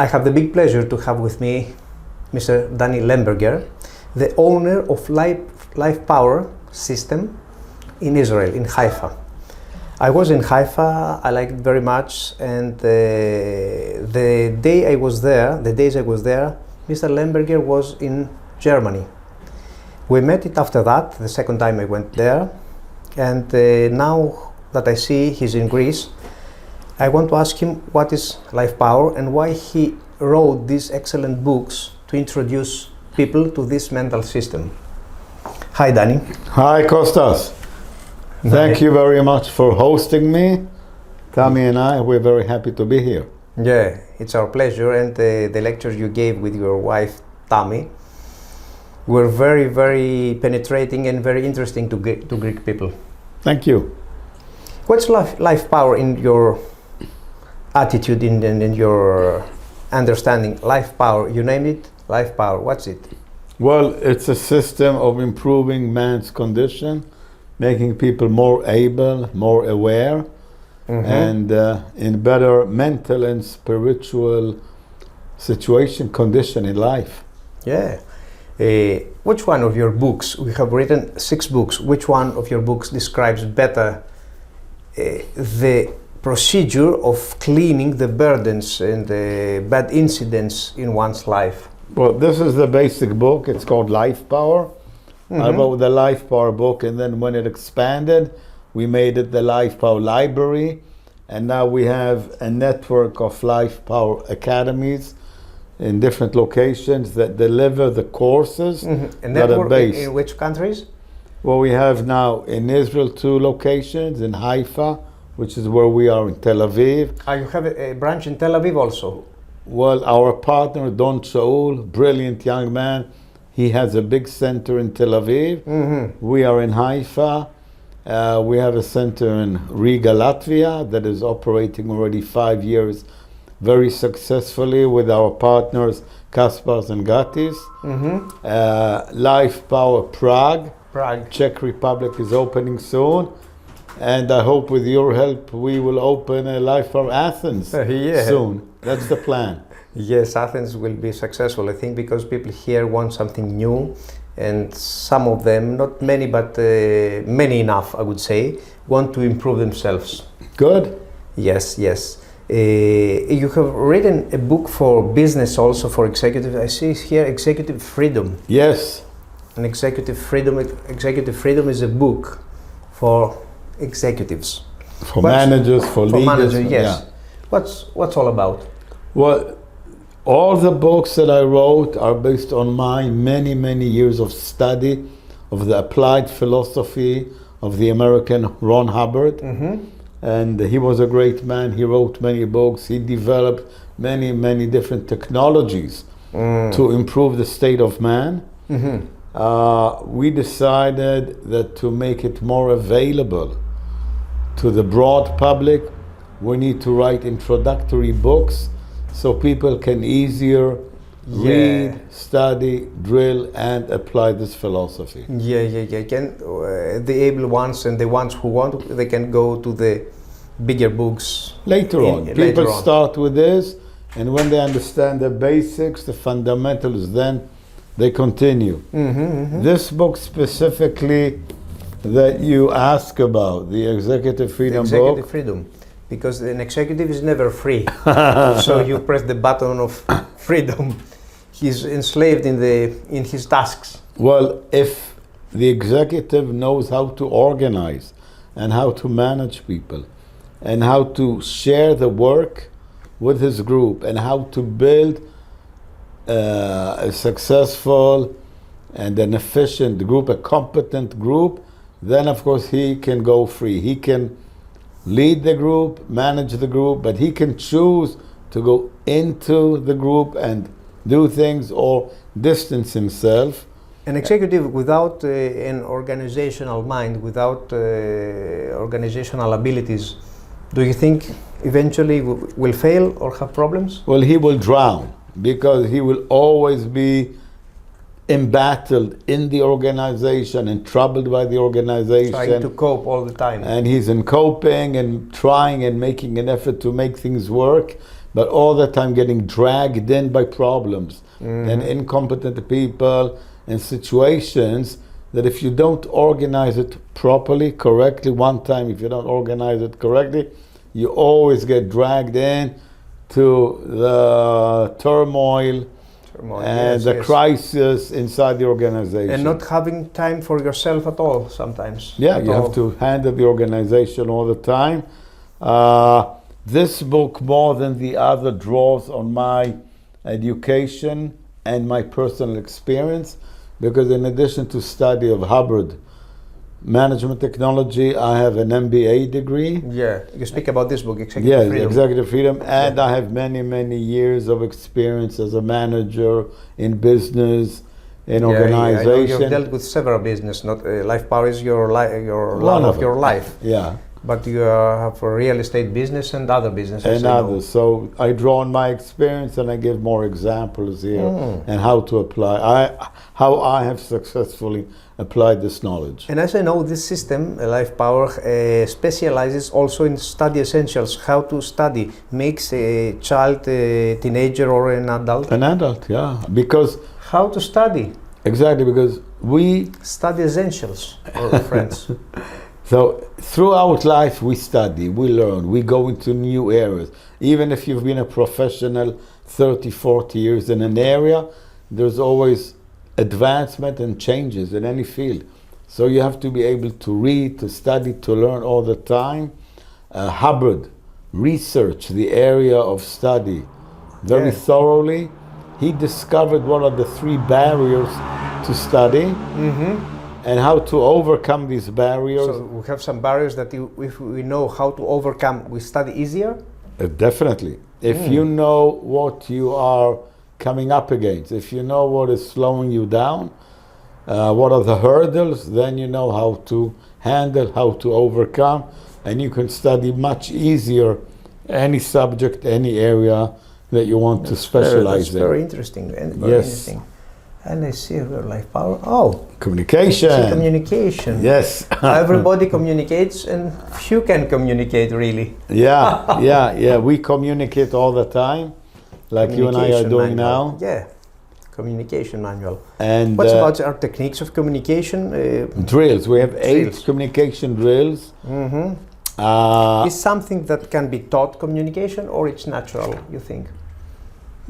I have the big pleasure to have with me Mr. Dani Lemberger, the owner of LifePower system in Israel, in Haifa. I was in Haifa, I liked it very much, and the days I was there, Mr. Lemberger was in Germany. We met it after that, the second time I went there, and now that I see he's in Greece, I want to ask him what is LifePower and why he wrote these excellent books to introduce people to this mental system. Hi, Dani. Hi, Kostas. Thank you very much for hosting me. Tami and I, we're very happy to be here. Yeah, it's our pleasure, and the lectures you gave with your wife, Tami, were very, very penetrating and very interesting to Greek people. Thank you. What's LifePower in your attitude, in your understanding? LifePower, you named it, LifePower, what's it? Well, it's a system of improving man's condition, making people more able, more aware, and in better mental and spiritual condition in life. Yeah. Which one of your books, we have written 6 books, which one of your books describes better the procedure of cleaning the burdens and the bad incidents in one's life? Well, this is the basic book. It's called LifePower. I wrote the LifePower book, and then when it expanded, we made it the LifePower Library, and now we have a network of LifePower academies in different locations that deliver the courses that are based. In which countries? Well, we have now in Israel 2 locations, in Haifa, which is where we are, in Tel Aviv. You have a branch in Tel Aviv also? Well, our partner, Don Shaul, brilliant young man, he has a big center in Tel Aviv. We are in Haifa. We have a center in Riga, Latvia, that is operating already 5 years very successfully with our partners, Kaspars and Gatis. LifePower Prague, Czech Republic is opening soon. And I hope with your help we will open a LifePower Athens soon. That's the plan. Yes, Athens will be successful, I think, because people here want something new, and some of them, not many, but many enough, I would say, want to improve themselves. Good. Yes, yes. You have written a book for business also, for executive. I see here executive freedom. Yes. And executive freedom is a book for executives. For managers, for leaders. Managers, yes. Yeah. What's all about? Well, all the books that I wrote are based on my many, many years of study of the applied philosophy of the American Ron Hubbard. And he was a great man. He wrote many books. He developed many, many different technologies to improve the state of man. We decided that to make it more available to the broad public, we need to write introductory books so people can easier read, study, drill, and apply this philosophy. The able ones and the ones who want, they can go to the bigger books. Later on. People start with this, and when they understand the basics, the fundamentals, then they continue. This book specifically that you ask about, the Executive Freedom book. Executive Freedom. Because an executive is never free. So you press the button of freedom. He's enslaved in his tasks. Well, if the executive knows how to organize and how to manage people and how to share the work with his group and how to build a successful and an efficient group, a competent group, then of course he can go free. He can lead the group, manage the group, but he can choose to go into the group and do things or distance himself. An executive without an organizational mind, without organizational abilities, do you think eventually will fail or have problems? Well, he will drown because he will always be embattled in the organization and troubled by the organization. Trying to cope all the time. And he's in coping and trying and making an effort to make things work. but all the time getting dragged in by problems and incompetent people and situations that if you don't organize it properly, correctly, one time if you don't organize it correctly, you always get dragged in to the turmoil and the crisis inside the organization. And not having time for yourself at all sometimes. Yeah, you have to handle the organization all the time. This book, more than the other, draws on my education and my personal experience, because in addition to study of Hubbard management technology, I have an MBA degree. Yeah, you speak about this book, Executive Freedom. Executive Freedom, and I have many, many years of experience as a manager in business, in organization. I know you've dealt with several business. Not LifePower is your love of your life. Yeah. But you have a real estate business and other businesses. And others. So I draw on my experience and I give more examples here and how to apply. How I have successfully applied this knowledge. And as I know, this system, LifePower, specializes also in study essentials. How to study makes a child, a teenager, or an adult. An adult, yeah. Because how to study? Exactly, because we study essentials, our friends. So throughout life we study, we learn, we go into new areas. Even if you've been a professional 30, 40 years in an area, there's always advancement and changes in any field. So you have to be able to read, to study, to learn all the time. Hubbard researched the area of study very thoroughly. He discovered what are the 3 barriers to study. And how to overcome these barriers. So we have some barriers that if we know how to overcome, we study easier? Definitely. If you know what you are coming up against, if you know what is slowing you down, what are the hurdles, then you know how to handle, how to overcome, and you can study much easier any subject, any area that you want to specialize in. That's very interesting. Very interesting. And I see your LifePower. Oh, communication. Communication. Yes. Everybody communicates, and few can communicate really. Yeah. We communicate all the time, like you and I are doing now. Yeah, communication manual. And what's about our techniques of communication? Drills. We have 8 communication drills. Is something that can be taught communication, or it's natural, you think?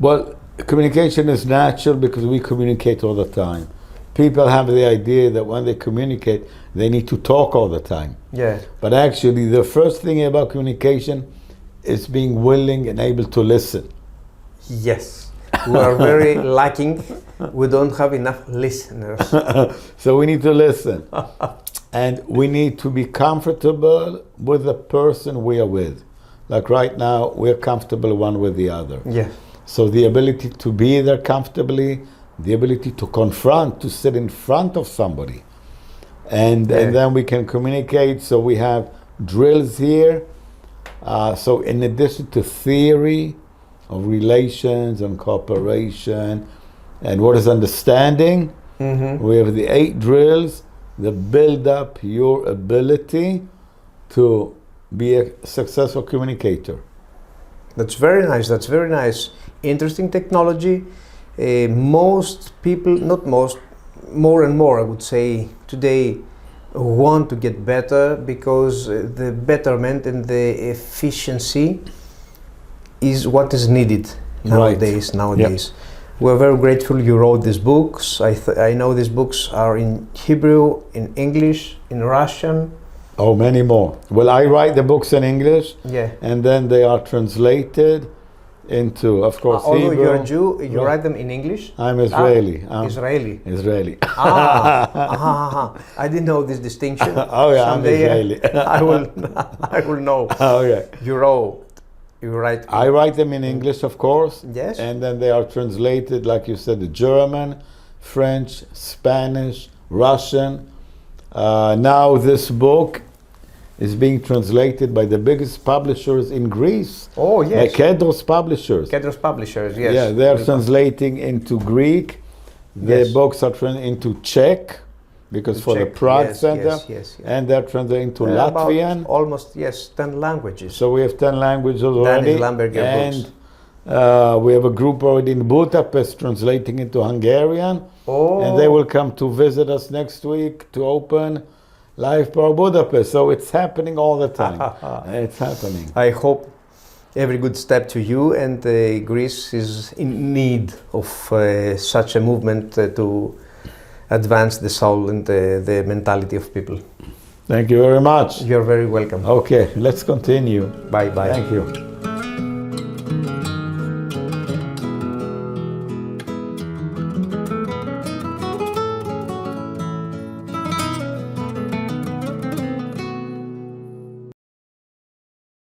Well, communication is natural because we communicate all the time. People have the idea that when they communicate, they need to talk all the time. Yeah. But actually, the first thing about communication is being willing and able to listen. Yes. We are very lacking. We don't have enough listeners. So we need to listen. And we need to be comfortable with the person we are with. Like right now, we're comfortable one with the other. Yeah. So the ability to be there comfortably, the ability to confront, to sit in front of somebody. And then we can communicate. So we have drills here. So in addition to theory of relations and cooperation and what is understanding, we have the 8 drills that build up your ability to be a successful communicator. That's very nice. That's very nice. Interesting technology. Most people, not most, more and more I would say today want to get better because the betterment and the efficiency is what is needed nowadays. Yep. We're very grateful you wrote these books. I know these books are in Hebrew, in English, in Russian. Oh, many more. Well, I write the books in English, and then they are translated into, of course, although Hebrew. You're a Jew, you write them in English? I'm Israeli. Israeli. I didn't know this distinction. Oh yeah, someday I'm Israeli. I will know. Oh yeah. You write. I write them in English, of course. Yes. And then they are translated, like you said, the German, French, Spanish, Russian. Now this book is being translated by the biggest publishers in Greece. Oh, yes. Like Kedros Publishers. Kedros Publishers, yes. Yeah, they are translating into Greek. The books are into Czech, because for Czech, the Prague Center. Yes. And they're translating into Latvian. Almost, 10 languages. So we have 10 languages already. Dani Lemberger and books. We have a group already in Budapest translating into Hungarian. Oh. And they will come to visit us next week to open LifePower Budapest. So it's happening all the time. It's happening. I hope every good step to you, and Greece is in need of such a movement to advance the soul and the mentality of people. Thank you very much. You're very welcome. Okay, let's continue. Bye bye. Thank you.